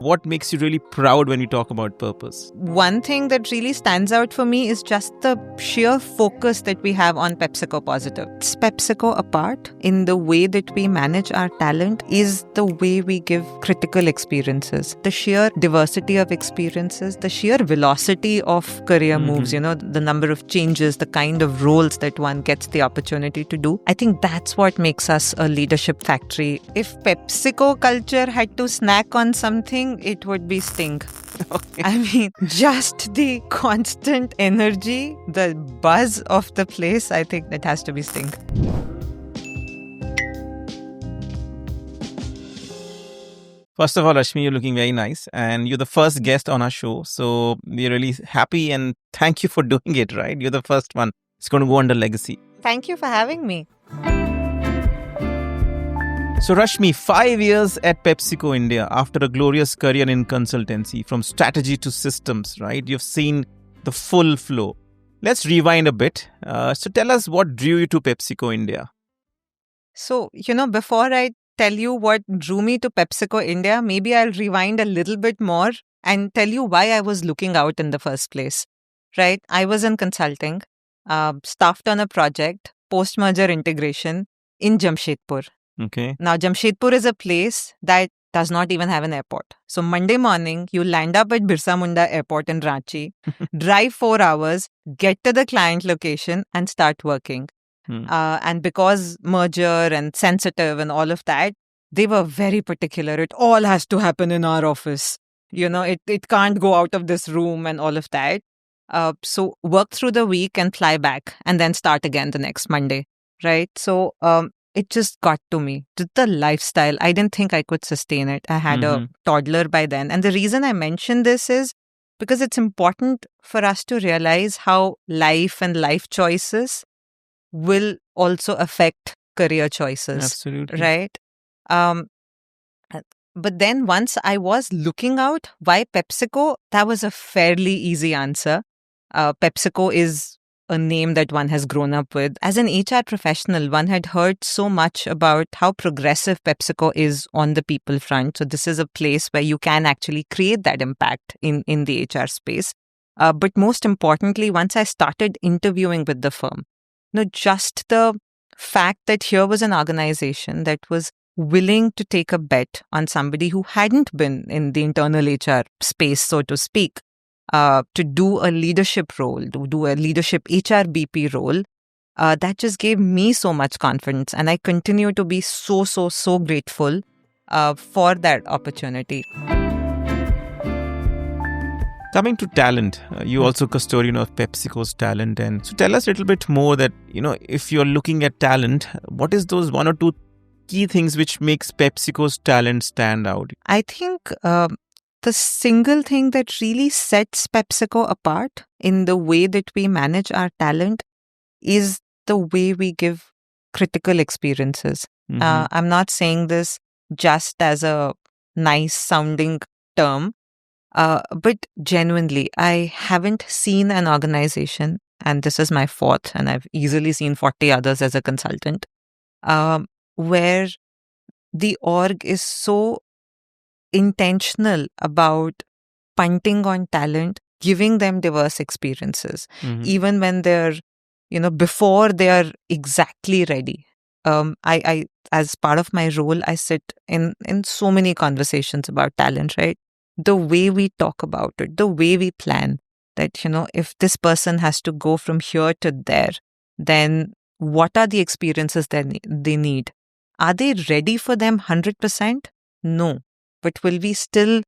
What makes you really proud when you talk about purpose? One thing that really stands out for me is just the sheer focus that we have on PepsiCo Positive. It's PepsiCo apart in the way that we manage our talent is the way we give critical experiences. The sheer diversity of experiences, the sheer velocity of career moves, the number of changes, the kind of roles that one gets the opportunity to do. I think that's what makes us a leadership factory. If PepsiCo culture had to snack on something, it would be Sting. Okay. I mean, just the constant energy, the buzz of the place, I think that has to be Sting. First of all, Rashmi, you're looking very nice and you're the first guest on our show. So we're really happy and thank you for doing it, right? You're the first one. It's going to go under legacy. Thank you for having me. So Rashmi, 5 years at PepsiCo India after a glorious career in consultancy, from strategy to systems, right? You've seen the full flow. Let's rewind a bit. So tell us what drew you to PepsiCo India. So, before I tell you what drew me to PepsiCo India, maybe I'll rewind a little bit more and tell you why I was looking out in the first place, right? I was in consulting, staffed on a project, post-merger integration in Jamshedpur. Okay. Now, Jamshedpur is a place that does not even have an airport. So Monday morning, you land up at Birsa Munda Airport in Ranchi, drive 4 hours, get to the client location and start working. And because merger and sensitive and all of that, they were very particular. It all has to happen in our office. It can't go out of this room and all of that. So work through the week and fly back and then start again the next Monday, right? So it just got to me. The lifestyle, I didn't think I could sustain it. I had a toddler by then. And the reason I mention this is because it's important for us to realize how life and life choices will also affect career choices. Absolutely. Right? But then once I was looking out, why PepsiCo? That was a fairly easy answer. PepsiCo is a name that one has grown up with. As an HR professional, one had heard so much about how progressive PepsiCo is on the people front. So this is a place where you can actually create that impact in the HR space. But most importantly, once I started interviewing with the firm, just the fact that here was an organization that was willing to take a bet on somebody who hadn't been in the internal HR space, so to speak, to do a leadership role, to do a leadership HR BP role, that just gave me so much confidence. And I continue to be so grateful for that opportunity. Coming to talent, you also custodian of PepsiCo's talent. And so tell us a little bit more that, if you're looking at talent, what is those one or two key things which makes PepsiCo's talent stand out? I think the single thing that really sets PepsiCo apart in the way that we manage our talent is the way we give critical experiences. I'm not saying this just as a nice sounding term, but genuinely, I haven't seen an organization, and this is my fourth, and I've easily seen 40 others as a consultant, where the org is so intentional about punting on talent, giving them diverse experiences, even when they're, before they are exactly ready. I as part of my role, I sit in so many conversations about talent, right? The way we talk about it, the way we plan that, if this person has to go from here to there, then what are the experiences that they need? Are they ready for them 100%? No. But will we still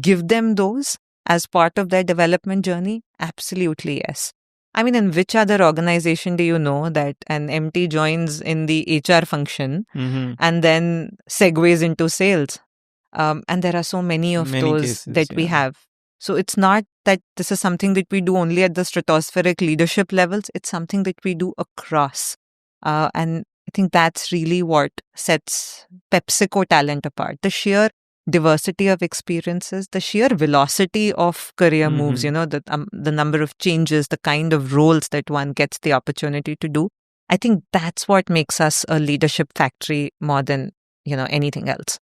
give them those as part of their development journey? Absolutely, yes. I mean, in which other organization do you know that an MT joins in the HR function and then segues into sales? And there are so many of those cases, that we have. So it's not that this is something that we do only at the stratospheric leadership levels. It's something that we do across. And I think that's really what sets PepsiCo talent apart. The sheer diversity of experiences, the sheer velocity of career moves, the number of changes, the kind of roles that one gets the opportunity to do. I think that's what makes us a leadership factory more than, anything else.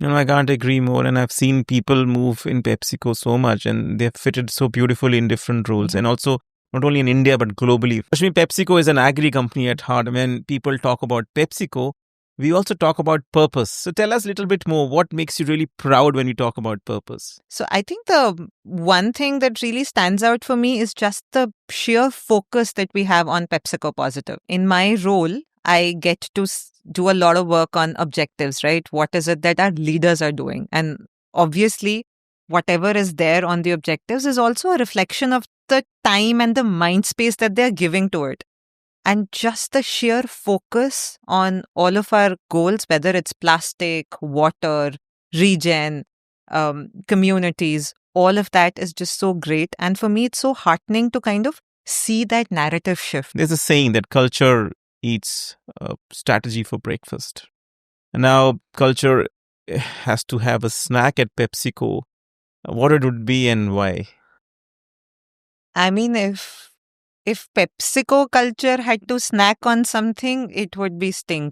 I can't agree more. And I've seen people move in PepsiCo so much, and they've fitted so beautifully in different roles. Yeah. And also, not only in India, but globally. Rashmi, PepsiCo is an agri company at heart. When people talk about PepsiCo, we also talk about purpose. So tell us a little bit more. What makes you really proud when you talk about purpose? So I think the one thing that really stands out for me is just the sheer focus that we have on PepsiCo Positive. In my role, I get to do a lot of work on objectives, right? What is it that our leaders are doing? And obviously, whatever is there on the objectives is also a reflection of the time and the mind space that they're giving to it. And just the sheer focus on all of our goals, whether it's plastic, water, regen, communities, all of that is just so great. And for me, it's so heartening to kind of see that narrative shift. There's a saying that culture eats strategy for breakfast. And now culture has to have a snack at PepsiCo. What it would be and why? I mean, if PepsiCo culture had to snack on something, it would be Sting.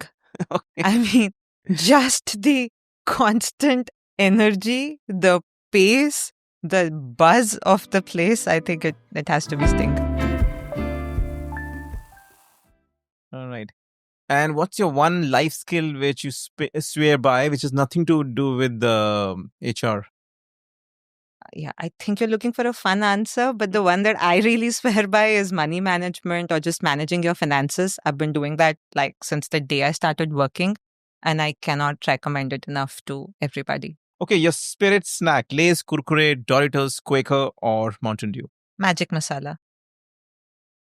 Okay. I mean, just the constant energy, the pace, the buzz of the place, I think it has to be Sting. All right. And what's your one life skill which you swear by, which has nothing to do with the HR? Yeah, I think you're looking for a fun answer, but the one that I really swear by is money management or just managing your finances. I've been doing that like since the day I started working, and I cannot recommend it enough to everybody. Okay, your spirit snack, Lay's, Kurkure, Doritos, Quaker, or Mountain Dew? Magic masala.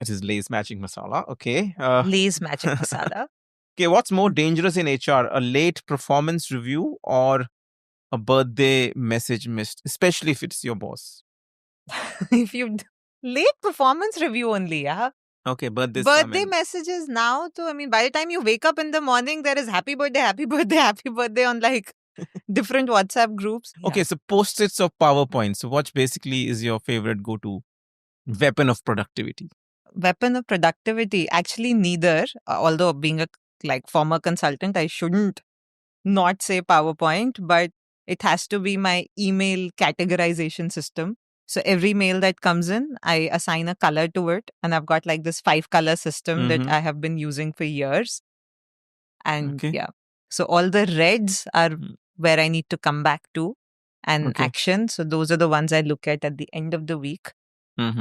It is Lay's Magic Masala. Okay. Lay's magic masala. Okay, what's more dangerous in HR, a late performance review or a birthday message missed, especially if it's your boss? If you late performance review only, yeah. Okay, Birthday messages now, too. I mean, by the time you wake up in the morning, there is happy birthday, happy birthday, happy birthday on like different WhatsApp groups. Okay, so post-its or PowerPoint. So what basically is your favorite go-to weapon of productivity? Weapon of productivity, actually neither. Although being a like former consultant, I shouldn't not say PowerPoint, but it has to be my email categorization system. So every mail that comes in, I assign a color to it. And I've got like this 5-color system that I have been using for years. And yeah, so all the reds are where I need to come back to and action. So those are the ones I look at the end of the week.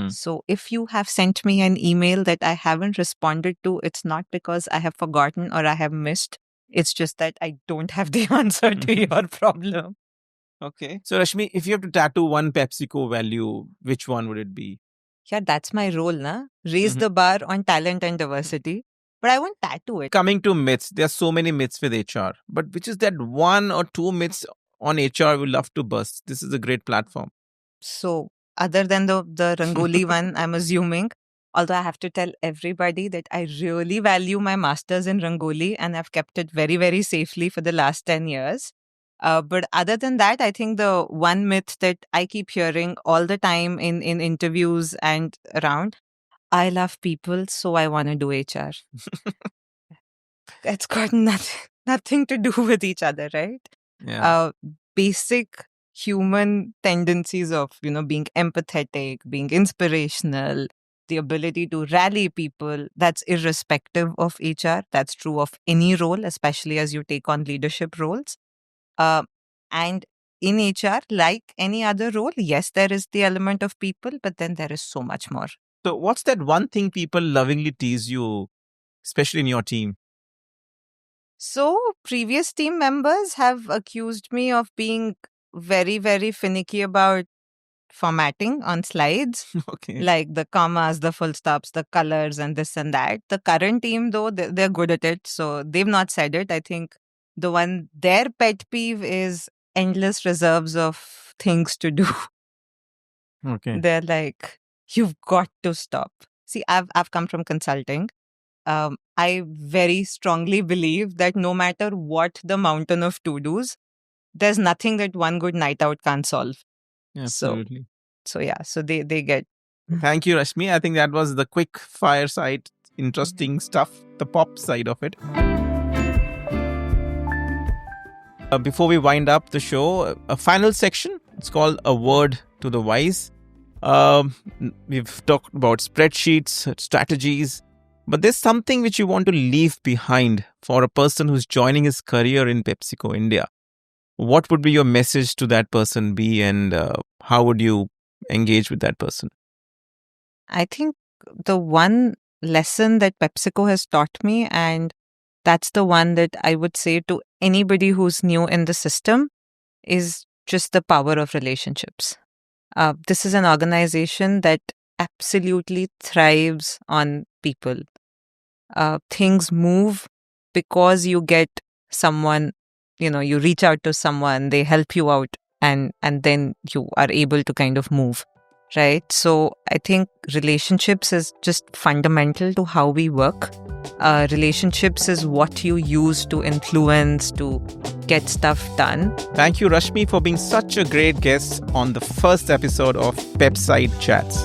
So if you have sent me an email that I haven't responded to, it's not because I have forgotten or I have missed. It's just that I don't have the answer to your problem. Okay. So Rashmi, if you have to tattoo one PepsiCo value, which one would it be? Yeah, that's my role, na? Raise the bar on talent and diversity. But I won't tattoo it. Coming to myths, there are so many myths with HR. But which is that one or two myths on HR we love to bust? This is a great platform. So other than the Rangoli one, I'm assuming, although I have to tell everybody that I really value my master's in Rangoli and I've kept it very, very safely for the last 10 years. But other than that, I think the one myth that I keep hearing all the time in interviews and around, I love people, so I want to do HR. It's got nothing to do with each other, right? Yeah. Basic human tendencies of, being empathetic, being inspirational, the ability to rally people, that's irrespective of HR. That's true of any role, especially as you take on leadership roles. And in HR, like any other role, yes, there is the element of people, but then there is so much more. So what's that one thing people lovingly tease you, especially in your team? So previous team members have accused me of being very, very finicky about formatting on slides. Okay. Like the commas, the full stops, the colors and this and that. The current team, though, they're good at it. So they've not said it. I think their pet peeve is endless reserves of things to do. Okay. They're like, you've got to stop. See, I've come from consulting. I very strongly believe that no matter what the mountain of to-dos, there's nothing that one good night out can't solve. Absolutely. So yeah, so they get. Thank you, Rashmi. I think that was the quick fire side, interesting stuff, the pop side of it. Before we wind up the show, a final section. It's called A Word to the Wise. We've talked about spreadsheets, strategies, but there's something which you want to leave behind for a person who's joining his career in PepsiCo India. What would be your message to that person be, and how would you engage with that person? I think the one lesson that PepsiCo has taught me, and that's the one that I would say to anybody who's new in the system, is just the power of relationships. This is an organization that absolutely thrives on people. Things move because you get someone, you reach out to someone, they help you out, and then you are able to kind of move, right? So I think relationships is just fundamental to how we work. Relationships is what you use to influence, to get stuff done. Thank you, Rashmi, for being such a great guest on the first episode of PepSide Chats.